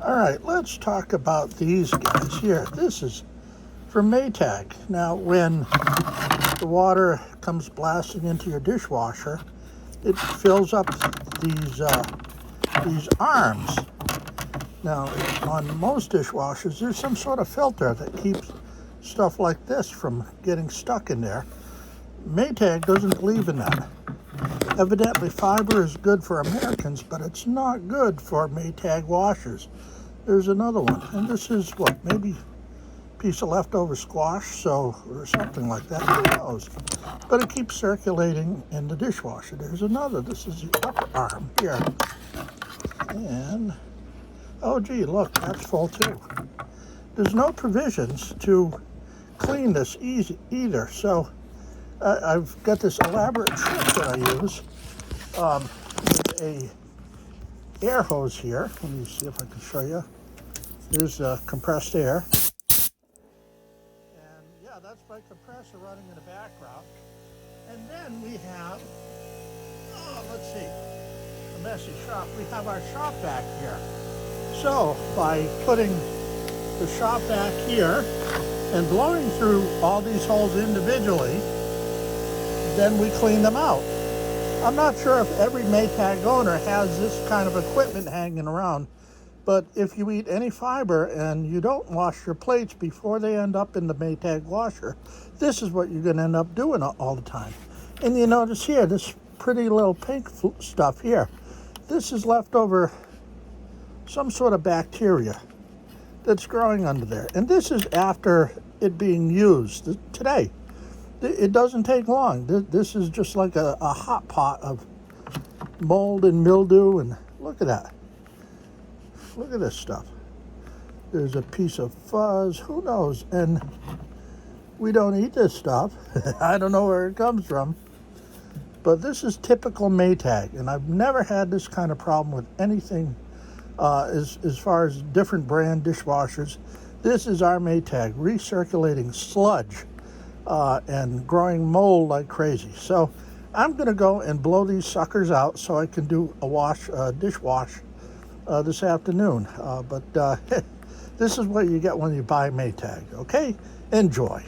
All right, let's talk about these guys here. This is from Maytag. Now, when the water comes blasting into your dishwasher, it fills up these arms. Now, on most dishwashers, there's some sort of filter that keeps stuff like this from getting stuck in there. Maytag doesn't believe in that. Evidently, fiber is good for Americans, but it's not good for Maytag washers. There's another one, and this is what, maybe a piece of leftover squash, or something like that, who knows? But it keeps circulating in the dishwasher. There's another. This is the upper arm here. And, oh gee, look, that's full too. There's no provisions to clean this either, so I've got this elaborate trick that I use with a air hose here. Let me see if I can show you. There's compressed air. And yeah, that's my compressor running in the background. And then we have, let's see, a messy shop. We have our shop vac here. So by putting the shop vac here and blowing through all these holes individually, then we clean them out. I'm not sure if every Maytag owner has this kind of equipment hanging around, but if you eat any fiber and you don't wash your plates before they end up in the Maytag washer, this is what you're going to end up doing all the time. And you notice here, this pretty little pink stuff here, this is leftover some sort of bacteria that's growing under there. And this is after it being used today. It doesn't take long. This is just like a hot pot of mold and mildew, and look at that. Look at this stuff. There's a piece of fuzz, who knows? And we don't eat this stuff. I don't know where it comes from. But this is typical Maytag, and I've never had this kind of problem with anything as far as different brand dishwashers. This is our Maytag, recirculating sludge. And growing mold like crazy. So I'm going to go and blow these suckers out so I can do a dish wash this afternoon. But this is what you get when you buy Maytag. Okay? Enjoy.